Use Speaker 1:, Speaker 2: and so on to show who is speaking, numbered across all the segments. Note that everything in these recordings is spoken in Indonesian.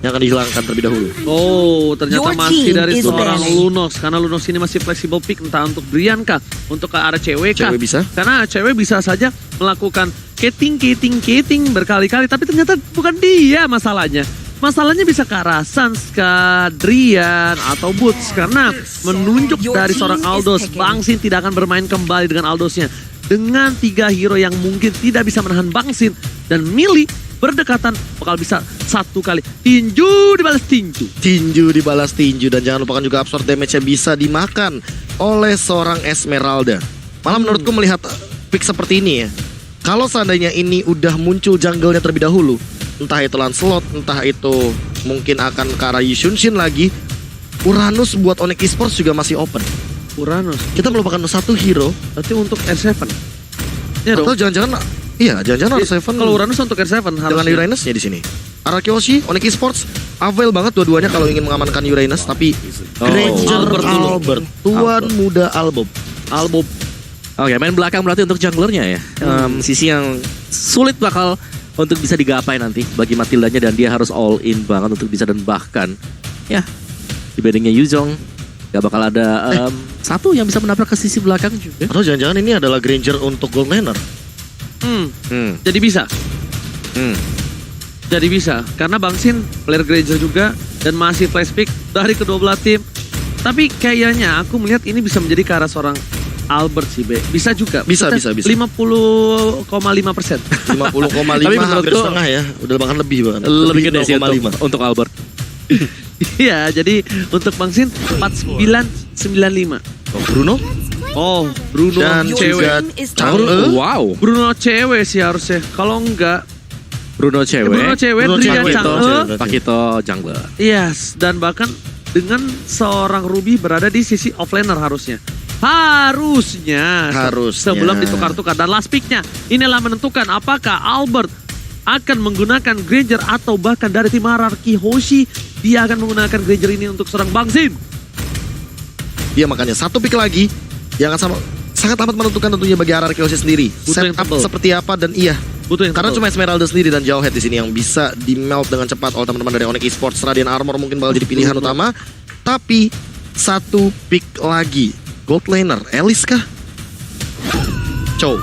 Speaker 1: yang akan dihilangkan terlebih dahulu.
Speaker 2: Oh, ternyata
Speaker 3: Your
Speaker 2: masih
Speaker 3: team
Speaker 2: dari
Speaker 3: is
Speaker 2: seorang
Speaker 3: banning.
Speaker 2: Lunox. Karena Lunox ini masih flexible pick, entah untuk Brian kah, untuk ke arah cewek kah.
Speaker 1: Cewek bisa?
Speaker 2: Karena cewek bisa saja melakukan keting berkali-kali. Tapi ternyata bukan dia masalahnya. Masalahnya bisa ke arah Sanska, Drian, atau Boots. Karena menunjuk dari seorang Aldos, Bangsin tidak akan bermain kembali dengan Aldosnya. Dengan 3 hero yang mungkin tidak bisa menahan Bangsin. Dan Mili berdekatan bakal bisa 1 kali. Tinju dibalas tinju.
Speaker 1: Tinju dibalas tinju. Dan jangan lupakan juga absorb damage-nya bisa dimakan oleh seorang Esmeralda. Malah menurutku melihat pick seperti ini ya. Kalau seandainya ini udah muncul jungle-nya terlebih dahulu, entah itu Lancelot, entah itu mungkin akan ke arah Yushunshin lagi, Uranus buat Onyx Esports juga masih open.
Speaker 2: Uranus.
Speaker 1: Kita melupakan 1 hero.
Speaker 2: Berarti untuk R7. Ya dong.
Speaker 1: Atau jangan-jangan, iya jangan-jangan R7
Speaker 2: Kalau Uranus untuk R7
Speaker 1: dengan
Speaker 2: harusnya.
Speaker 1: Uranusnya di sini. Arakeoshi, Onyx Esports, avail banget dua-duanya kalau ingin mengamankan Uranus, tapi Granger
Speaker 2: Albert dulu.
Speaker 1: Albert, tuan muda Albert.
Speaker 2: Album.
Speaker 4: Oke, main belakang berarti untuk junglernya ya. Sisi yang sulit bakal untuk bisa digapai nanti bagi Matildanya, dan dia harus all in banget untuk bisa, dan bahkan ya dibandingnya Yuzong gak bakal ada satu yang bisa menabrak ke sisi belakang juga.
Speaker 1: Atau jangan-jangan ini adalah Granger untuk Gold Laner.
Speaker 2: Jadi bisa. Jadi bisa. Karena Bangsin player Granger juga. Dan masih flash pick dari kedua belah tim. Tapi kayaknya aku melihat ini bisa menjadi ke arah seorang Albert sih, Be. Bisa juga.
Speaker 1: Bisa.
Speaker 2: 50,5%.
Speaker 1: 50,5
Speaker 4: Tapi
Speaker 1: hampir
Speaker 4: menurutku
Speaker 1: setengah ya. Udah bahkan lebih banget.
Speaker 4: Lebih gede sih
Speaker 1: 0,5.
Speaker 4: untuk Albert.
Speaker 2: Iya, jadi untuk Bangsin 49,95.
Speaker 1: Oh, Bruno
Speaker 2: Oh, Bruno
Speaker 1: dan juga
Speaker 2: cewek.
Speaker 1: Chang'e.
Speaker 4: Wow.
Speaker 2: Bruno cewek sih harusnya. Kalau enggak,
Speaker 4: Bruno cewek.
Speaker 2: Bruno cewek,
Speaker 1: Bruno
Speaker 2: Drian
Speaker 1: cewek,
Speaker 2: Chang'e.
Speaker 4: Pakito jungler.
Speaker 2: Yes, dan bahkan dengan seorang Ruby berada di sisi offlaner harusnya. Harusnya. Sebelum ditukar-tukar. Dan last pick-nya inilah menentukan apakah Albert akan menggunakan Granger atau bahkan dari tim hierarki Hoshi dia akan menggunakan Granger ini untuk seorang Bangsin.
Speaker 1: Dia makanya 1 pick lagi yang akan sangat amat menentukan tentunya bagi hierarki Hoshi sendiri.
Speaker 2: Butuh yang
Speaker 1: Setup
Speaker 2: tebal.
Speaker 1: seperti apa, dan iya.
Speaker 2: Butuh yang
Speaker 1: Karena
Speaker 2: tebal.
Speaker 1: cuma Esmeralda sendiri dan Jawhead di sini yang bisa di-melt dengan cepat oleh teman-teman dari Onyx Esports. Radiant Armor mungkin bakal jadi pilihan utama. Tapi 1 pick lagi. Gold Laner, Elis kah? Chow.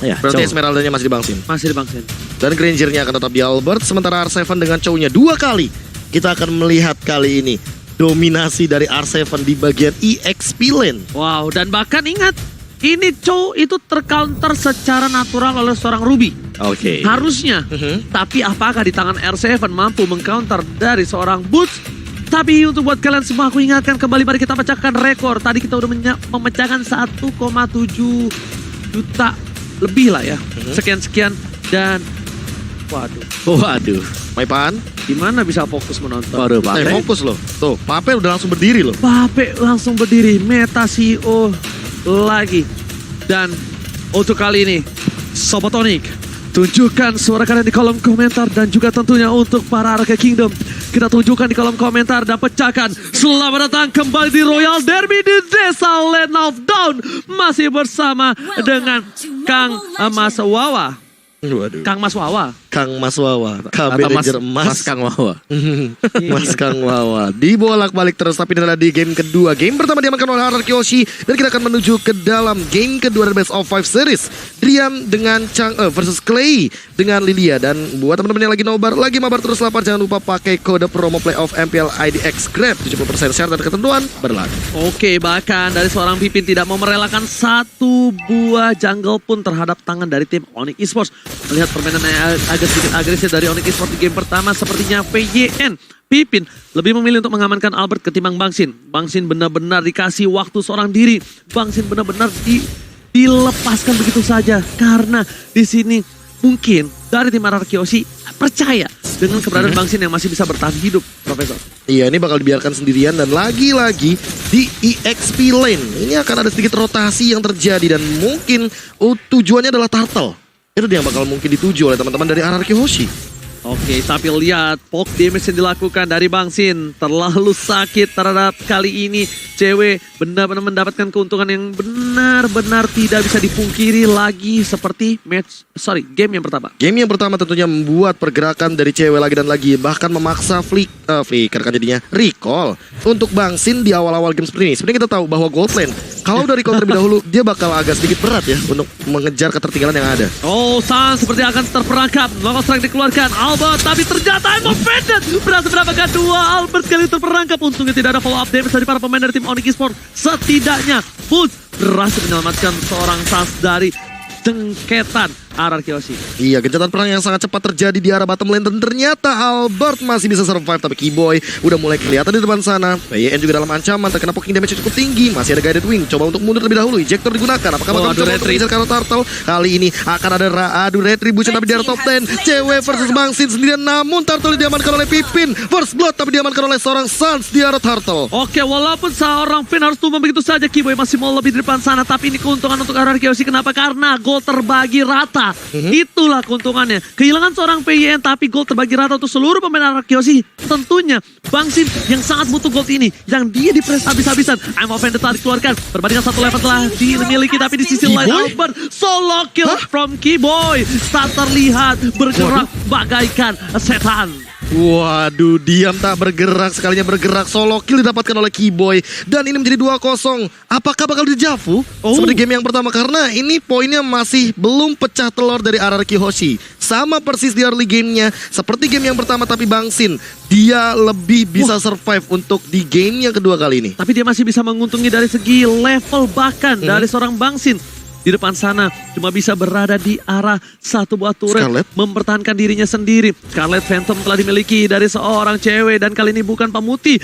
Speaker 4: Ya,
Speaker 1: Berarti
Speaker 4: Chow.
Speaker 1: Esmeraldanya masih dibangsin.
Speaker 2: Masih di Bangsin.
Speaker 1: Dan Grangernya akan tetap di Albert. Sementara R7 dengan Chow-nya 2 kali. Kita akan melihat kali ini dominasi dari R7 di bagian EXP lane.
Speaker 2: Wow, dan bahkan ingat, ini Chow itu tercounter secara natural oleh seorang Ruby.
Speaker 4: Oke.
Speaker 2: Harusnya. Tapi apakah di tangan R7 mampu mengcounter dari seorang Boots? Tapi untuk buat kalian semua, aku ingatkan kembali, mari kita pecahkan rekor. Tadi kita udah memecahkan 1,7 juta lebih lah ya. Sekian-sekian. Dan
Speaker 4: Waduh.
Speaker 1: Maipan,
Speaker 2: gimana bisa fokus menonton?
Speaker 4: Waduh, Pak.
Speaker 1: fokus loh. Tuh, Pape udah langsung berdiri loh.
Speaker 2: Pape langsung berdiri, Meta CEO lagi. Dan untuk kali ini, Sobat Onyx, tunjukkan suara kalian di kolom komentar. Dan juga tentunya untuk para Arca Kingdom, kita tunjukkan di kolom komentar dan pecahkan. Selamat datang kembali di Royal Derby di Desa Land of Dawn. Masih bersama dengan Kang Mas Wawa.
Speaker 1: Waduh.
Speaker 2: Kang Mas Wawa.
Speaker 1: Kang Mas Wawa, KB
Speaker 4: Atau
Speaker 1: Ranger emas.
Speaker 4: Mas Kang Wawa.
Speaker 1: Mas Kang Wawa dibolak-balik terus, tapi ini adalah di game kedua. Game pertama diamankan oleh hierarki Hoshi, dan kita akan menuju ke dalam game kedua dari Best of 5 series. Drian dengan Chang'e versus Clay dengan Lilia. Dan buat teman-teman yang lagi nobar, lagi mabar terus lapar, jangan lupa pakai kode promo playoff MPL IDX Grab 70% syarat dan ketentuan berlaku.
Speaker 2: Oke, bahkan dari seorang Pipin tidak mau merelakan 1 buah jungle pun terhadap tangan dari tim Onyx Esports. Melihat permainan yang agak sedikit agresif dari Onyx Esports di game pertama, sepertinya PYN Pipin lebih memilih untuk mengamankan Albert ketimbang Bangsin. Bangsin benar-benar dikasih waktu seorang diri. Bangsin benar-benar dilepaskan begitu saja. Karena di sini mungkin dari tim hierarki Hoshi percaya dengan keberadaan Bangsin yang masih bisa bertahan hidup, Profesor.
Speaker 1: Iya, ini bakal dibiarkan sendirian, dan lagi-lagi di EXP lane ini akan ada sedikit rotasi yang terjadi, dan mungkin tujuannya adalah turtle. Itu dia yang bakal mungkin dituju oleh teman-teman dari hierarki Hoshi.
Speaker 2: Oke, tapi lihat poke damage yang dilakukan dari Bangsin terlalu sakit terhadap kali ini cewek benar-benar mendapatkan keuntungan yang benar-benar tidak bisa dipungkiri lagi seperti game yang pertama.
Speaker 1: Game yang pertama tentunya membuat pergerakan dari cewek lagi dan lagi, bahkan memaksa Flicker kan jadinya recall untuk Bang Sin di awal-awal game seperti ini. Sebenarnya kita tahu bahwa Gold Lane kalau dari recall terlebih dahulu dia bakal agak sedikit berat ya untuk mengejar ketertinggalan yang ada.
Speaker 2: Oh, Sans seperti akan terperangkap. Long strike dikeluarkan Albert, tapi ternyata I'm offended. Berhasil mendapatkan 2 Albert kali terperangkap. Untungnya tidak ada follow up damage dari para pemain dari tim Onyx Esports. Setidaknya Foods berhasil menyelamatkan seorang Sans dari jengketan RRQ Hoshi.
Speaker 1: Iya, gencatan perang yang sangat cepat terjadi di arah bottom lane dan ternyata Albert masih bisa survive, tapi Keyboy udah mulai kelihatan di depan sana. PYN juga dalam ancaman, terkena poking damage cukup tinggi. Masih ada guided wing, coba untuk mundur lebih dahulu. Ejector digunakan, apakah bakal mencoba untuk mengejar Karo Turtle? Kali ini akan ada adu retribution tapi di arah top 10. Cewek versus Bang Sin sendirian, namun Turtle diamankan oleh Pipin. First blood tapi diamankan oleh seorang Sans di arah Turtle.
Speaker 2: Oke, walaupun seorang Finn harus tumbang begitu saja, Keyboy masih mau lebih di depan sana. Tapi ini keuntungan untuk RRQ Hoshi. Kenapa? Karena gol terbagi rata. Itulah keuntungannya. Kehilangan seorang PYN tapi gol terbagi rata untuk seluruh pemain RRQ Hoshi. Tentunya Bang Sin yang sangat butuh gold ini, yang dia di-press habis-habisan. I'm offended telah dikeluarkan. Perbandingan 1 level telah dimiliki, tapi di sisi lain Albert solo kill from Keyboy. Saat terlihat bergerak bagaikan setan.
Speaker 1: Waduh, diam tak bergerak, sekalinya bergerak, solo kill didapatkan oleh Keyboy. Dan ini menjadi 2-0. Apakah bakal dijavu seperti game yang pertama? Karena ini poinnya masih belum pecah telur dari RRQ Hoshi. Sama persis di early gamenya, seperti game yang pertama, tapi Bang Sin dia lebih bisa survive untuk di game yang kedua kali ini.
Speaker 2: Tapi dia masih bisa menguntungi dari segi level bahkan dari seorang Bang Sin. Di depan sana cuma bisa berada di arah satu buah turret, mempertahankan dirinya sendiri. Scarlet Phantom telah dimiliki dari seorang cewek dan kali ini bukan pemutih,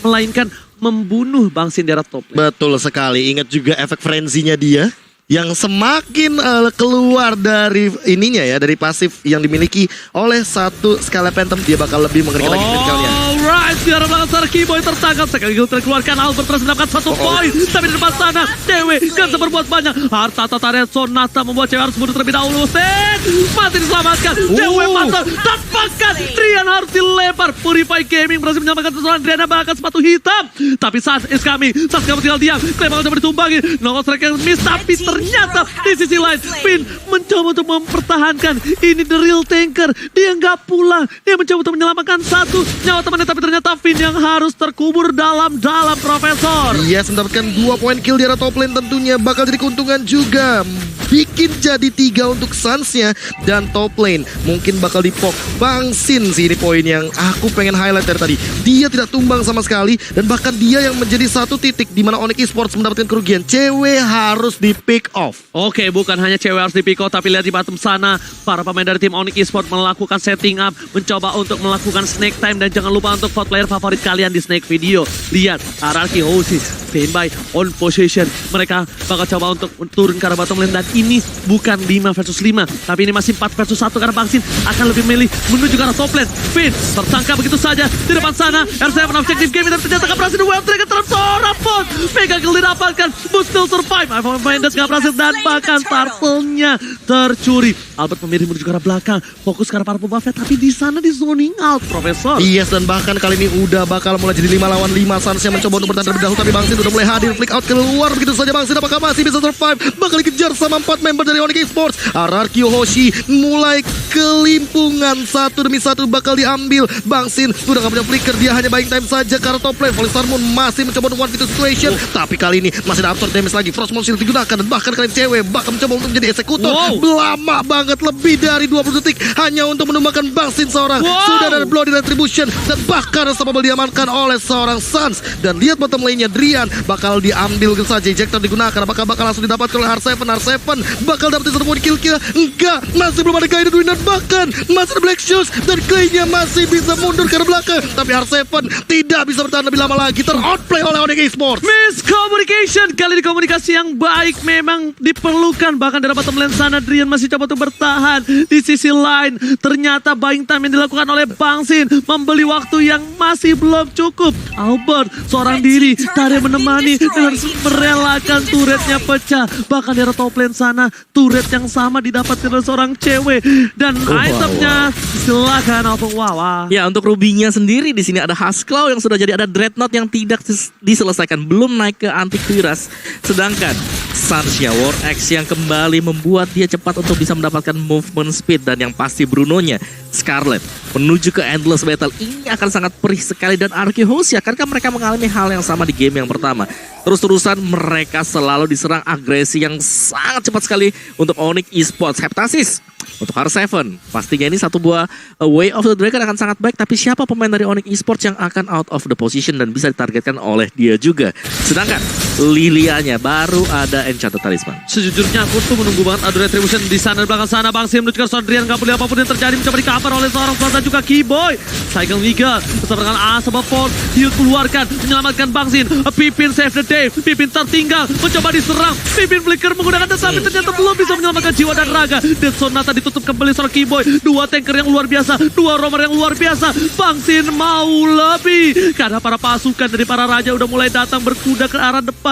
Speaker 2: melainkan membunuh Bang Sin di arah top lane.
Speaker 1: Betul sekali, ingat juga efek frenzy-nya dia yang semakin keluar dari ininya ya, dari pasif yang dimiliki oleh satu Scarlet Phantom, dia bakal lebih mengerikan lagi kritikalnya.
Speaker 2: Alright, di arah belakang sana Keyboy tertangkap. Sekali lagi terkeluarkan, Albert terus mendapatkan 1 poin. Tapi di depan sana, cewek gak bisa berbuat banyak. Harta Tataret Sonata membuat cewek harus mundur terlebih dahulu. Set, masih diselamatkan. Cewek mata, tampakkan. Drian harus dilempar. Purify Gaming berhasil menyelamatkan seseorang. Drian bahkan sepatu hitam. Tapi saat is kami, saat kamu tinggal diam. Klema coba ditumbangi. Nongol strike yang miss, tapi ternyata di sisi lain Finn mencoba untuk mempertahankan. Ini the real tanker. Dia nggak pulang. Dia mencoba untuk menyelamatkan satu nyawa temannya, tapi ternyata Finn yang harus terkubur dalam Profesor.
Speaker 1: Yes, mendapatkan 2 poin kill di arah top lane, tentunya bakal jadi keuntungan juga. Bikin jadi 3 untuk Suns-nya dan top lane mungkin bakal dipok Bang Sin sih. Ini poin yang aku pengen highlight dari tadi. Dia tidak tumbang sama sekali dan bahkan dia yang menjadi satu titik di mana Onyx Esports mendapatkan kerugian. Cewek harus di pick off.
Speaker 2: Oke, bukan hanya cewek harus di pick off, tapi lihat di bottom sana para pemain dari tim Onyx Esports melakukan setting up, mencoba untuk melakukan snake time, dan jangan lupa untuk vote player favorit kalian di snake video. Lihat RRQ Hoshi standby on position. Mereka bakal coba untuk turun ke arah bottom lane, dan ini bukan 5 versus 5, tapi ini masih 4 versus 1 karena Bang Sin akan lebih milih menuju ke arah top lane. Finn tertangkap begitu saja di depan sana. R7 objective game dan ternyata gak berhasil. Web trigger terhadap seorang Ford. Mega kill didapatkan. But still survive. iPhone Minded gak berhasil dan bahkan turtle-nya tercuri. Albert memilih menuju ke arah belakang, fokus ke arah para pembuff, tapi di sana di zoning out Profesor.
Speaker 1: Yes, dan bahkan kali ini udah bakal mulai jadi 5 lawan 5. Sans yang mencoba untuk bertahan terlebih dahulu, tapi Bang Sin udah mulai hadir. Flick out keluar begitu saja. Bang Sin apakah masih bisa survive? Bakal dikejar sama 4 member dari Onyx Esports. RRQ Hoshi mulai kelimpungan, satu demi satu bakal diambil. Bang Sin sudah gak punya flicker, dia hanya buying time saja karena top lane. Volley Star Moon masih mencoba untuk one v2 situation, tapi kali ini masih ada absorb damage lagi. Frostmourne Shield digunakan dan bahkan kali ini cewek bakal mencoba untuk menjadi eksekutor. Lama banget, lebih dari 20 detik hanya untuk menumbangkan Bang Sin seorang. Sudah ada bloody retribution dan bahkan Unstoppable diamankan oleh seorang Suns. Dan lihat bottom lane-nya, Drian bakal diambil saja. Ejector digunakan, apakah bakal langsung didapatkan oleh R7? R7 bakal dapetin satu poin kill. Enggak, masih belum ada guided win dan bahkan masih ada Black Shoes dan Clay-nya masih bisa mundur ke belakang. Tapi R7 tidak bisa bertahan lebih lama lagi, ter-outplay oleh Onyx Esports.
Speaker 2: Miscommunication, kali ini komunikasi yang baik memang diperlukan. Bahkan dari bottom lane sana Drian masih coba untuk bertahan. Di sisi lain ternyata buying time yang dilakukan oleh Bang Sin membeli waktu yang masih belum cukup. Albert seorang diri tadi menemani dan harus merelakan turretnya pecah. Bahkan dari top lane sana turret yang sama didapatkan oleh seorang cewek dan itemnya Silakan Opung Wawa.
Speaker 4: Ya, untuk Ruby-nya sendiri di sini ada Husklaw yang sudah jadi, ada Dreadnought yang tidak diselesaikan, belum naik ke Antivirus. Sedangkan Suns-nya War X yang kembali membuat dia cepat untuk bisa mendapatkan movement speed, dan yang pasti Bruno-nya Scarlet menuju ke Endless Battle. Ini akan sangat perih sekali, dan Arkehouse ya, karena mereka mengalami hal yang sama di game yang pertama. Terus-terusan mereka selalu diserang agresi yang sangat cepat sekali untuk Onyx Esports. Heptasis untuk R7. Pastinya ini satu buah Way of the Dragon akan sangat baik, tapi siapa pemain dari Onyx Esports yang akan out of the position dan bisa ditargetkan oleh dia juga. Sedangkan Lilianya baru ada Enchanted Talisman.
Speaker 2: Sejujurnya aku tuh menunggu banget ada Retribution di sana, di belakang sana. Bang Sim menuju ke Sodrian, gak boleh apapun yang terjadi, mencoba di-cover oleh seorang Selatan juga Keyboy. Cycle Miguel bersama dengan Asaba Force, heal keluarkan, menyelamatkan Bang Sin. Pipin save the day, Pipin tertinggal, mencoba diserang. Pipin flicker menggunakan tapi ternyata belum bisa menyelamatkan jiwa dan raga. Dan Sonata ditutup kembali seorang Keyboy. Dua tanker yang luar biasa, dua roamer yang luar biasa. Bang Sin mau lebih karena para pasukan dari para raja udah mulai datang berkuda ke arah depan.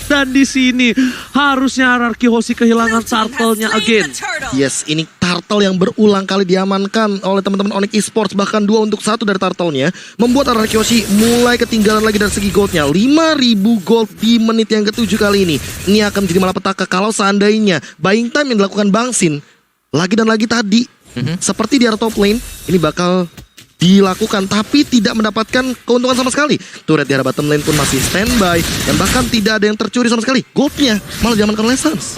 Speaker 2: Dan di sini harusnya Arkehouse kehilangan turtle-nya again.
Speaker 1: Yes, ini turtle yang berulang kali diamankan oleh teman-teman Onyx Esports, bahkan 2 untuk 1 dari turtle-nya, membuat Arkehouse mulai ketinggalan lagi dari segi goldnya. 5.000 gold di menit yang ke-7 kali ini. Ini akan menjadi malapetaka kalau seandainya buying time yang dilakukan Bang Sin lagi dan lagi tadi, seperti di area top lane, ini bakal dilakukan tapi tidak mendapatkan keuntungan sama sekali. Turret di arah bottom lane pun masih standby, dan bahkan tidak ada yang tercuri sama sekali. Goldnya malah diamankan oleh Suns.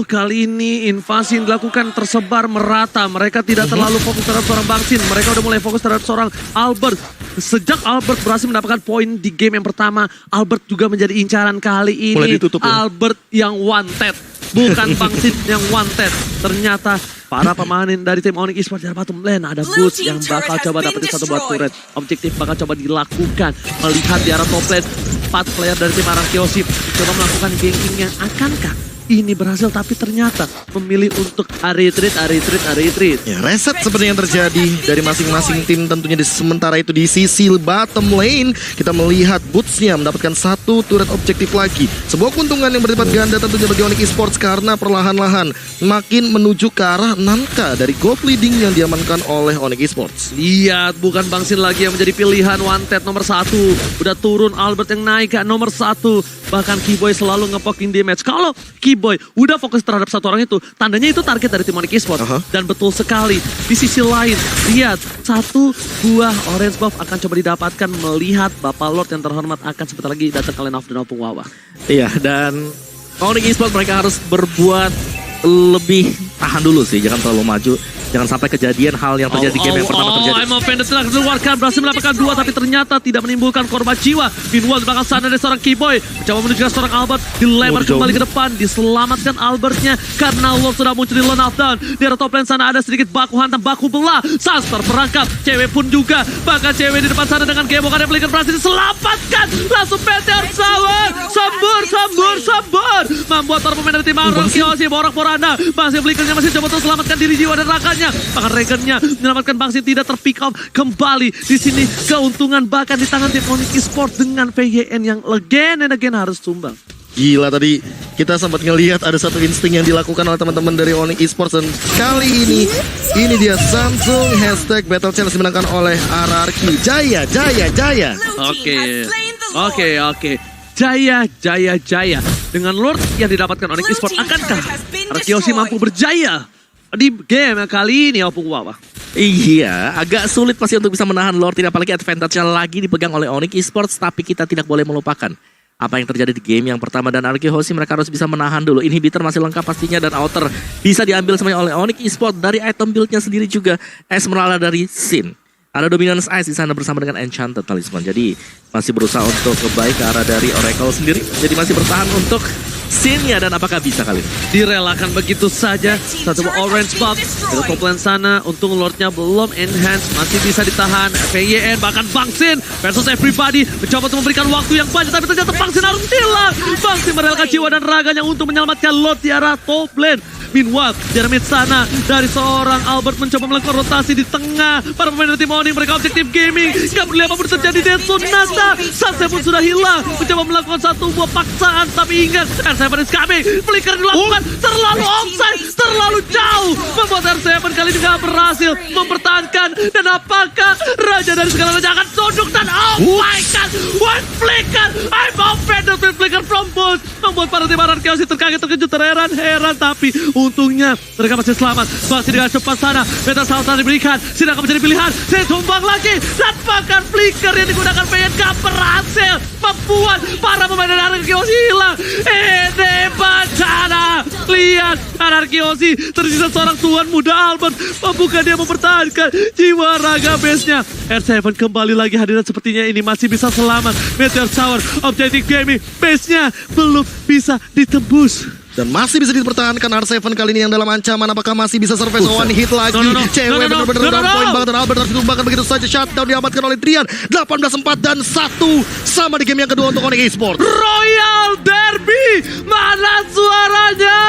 Speaker 2: Kali ini invasi yang dilakukan tersebar merata. Mereka tidak terlalu fokus terhadap seorang Bang Sin. Mereka udah mulai fokus terhadap seorang Albert. Sejak Albert berhasil mendapatkan poin di game yang pertama, Albert juga menjadi incaran kali ini. Albert yang wanted, bukan Bang Sin yang wanted. Ternyata para pemain dari tim Onyx Esports dari bottom lane ada Boots yang bakal coba dapetin satu buat turret. Objektif bakal coba dilakukan. Melihat di arah top lane, 4 player dari tim Arkehouse coba melakukan ganking yang akankah ini berhasil, tapi ternyata memilih untuk retreat.
Speaker 1: Ya, reset seperti yang terjadi dari masing-masing tim tentunya. Di sementara itu di sisi bottom lane kita melihat Boots-nya mendapatkan 1 turret objektif lagi. Sebuah keuntungan yang berlipat ganda tentunya bagi Onyx Esports, karena perlahan-lahan makin menuju ke arah Nanka dari gold leading yang diamankan oleh Onyx Esports.
Speaker 2: Lihat, bukan Bang Sin lagi yang menjadi pilihan wanted nomor 1. Udah turun Albert yang naik ke nomor 1. Bahkan Keyboy selalu ngepoking damage. Kalau Keyboy udah fokus terhadap satu orang itu, tandanya itu target dari tim Onyx Esports. Dan betul sekali, di sisi lain, lihat, 1 buah orange buff akan coba didapatkan melihat Bapak Lord yang terhormat akan sebentar lagi datang ke lane of the Opung Wawa.
Speaker 4: Iya, dan Onyx Esports mereka harus berbuat lebih tahan dulu sih, jangan terlalu maju. Jangan sampai kejadian hal yang terjadi di game yang pertama terjadi.
Speaker 2: Emma Vendor telah keluarkan, berhasil mendapatkan 2 tapi ternyata tidak menimbulkan korban jiwa. Binwall di belakang sana dari seorang Keyboy, mencoba menuju ke seorang Albert, dilempar kembali ke depan, diselamatkan Albertnya karena Lord sudah muncul di lane of down. Di arah top lane sana ada sedikit baku hantam, baku belah. Saster perangkap, cewek pun juga, bahkan cewek di depan sana dengan Gemokan yang Flicker berhasil diselamatkan. Langsung Peter Sawer, sembur, membuat para pemain dari tim Arkehouse borak-poranda. Masih Flickernya masih coba terus selamatkan diri jiwa dan rakanya. Bahkan Regennya menyelamatkan Bang Sin, tidak terpick up kembali. Di sini keuntungan bahkan di tangan tim Onyx Esports dengan VYN yang again and again harus tumbang.
Speaker 1: Gila, tadi kita sempat ngelihat ada satu insting yang dilakukan oleh teman-teman dari Onyx Esports, dan kali ini dia Samsung hashtag Battle Challenge dimenangkan oleh RRQ. Jaya. Oke. Jaya. Dengan Lord yang didapatkan Onyx Esports, akankah Arkehouse mampu berjaya di game kali ini Opung Wawa?
Speaker 4: Iya, agak sulit pasti untuk bisa menahan Lord, tidak apalagi advantage-nya lagi dipegang oleh Onyx Esports. Tapi kita tidak boleh melupakan apa yang terjadi di game yang pertama, dan Arkehouse mereka harus bisa menahan dulu. Inhibitor masih lengkap pastinya, dan outer bisa diambil semuanya oleh Onyx Esports. Dari item build-nya sendiri juga Esmeralda dari Sin. Ada Dominance Ice di sana bersama dengan Enchanted Talisman. Jadi masih berusaha untuk kebaik ke arah dari Oracle sendiri. Jadi masih bertahan untuk Sin-nya, dan apakah bisa kali ini?
Speaker 2: Direlakan begitu saja. Satu orange buff dari top lane sana. Untung Lordnya belum enhance, masih bisa ditahan. VYN bahkan Bang Sin versus everybody mencoba untuk memberikan waktu yang banyak, tapi ternyata Bang Sin harus hilang. Bang Sin merelakan jiwa dan raganya untuk menyelamatkan Lord di arah top lane. Meanwhile, Jeremy sana dari seorang Albert mencoba melakukan rotasi di tengah. Para pemain dari tim Onyx, mereka objektif gaming. Gak peduli apapun terjadi, Densun Nasa. Sunset pun sudah hilang. Mencoba melakukan satu buah paksaan, tapi ingat, R7 is coming. Flicker dilakukan, terlalu offside, terlalu jauh. Membuat R7 kali ini gak berhasil mempertahankan. Dan apakah Raja dari segala raja akan tunduk dan oh my god, one flicker, I'm offended with flicker from Bulls. Membuat para tim Anarkiosi terkaget, terkejut, terheran-heran. Tapi untungnya mereka masih selamat. Masih dengan cepat sana, Meta Salta diberikan. Sidang akan menjadi pilihan, saya tumbang lagi. Dan bahkan flicker yang digunakan PN gak berhasil membuat para pemain dari Anarkiosi hilang. Ini bencana. Lihat Anarkiosi tersisa seorang tuan muda Albert. Bukan dia mempertahankan jiwa raga base-nya. R7 kembali lagi hadiran, sepertinya ini masih bisa selamat. Meteor Shower, Objective Gaming, base-nya belum bisa ditembus.
Speaker 1: Dan masih bisa dipertahankan R7 kali ini yang dalam ancaman. Apakah masih bisa survive one hit lagi? Cewek benar-benar poin banget dan Albert harus ditumbangkan begitu saja. Shutdown diamankan oleh Drian. 18-4 dan 1 sama di game yang kedua untuk Onyx Esports.
Speaker 2: Royal Derby, mana suaranya?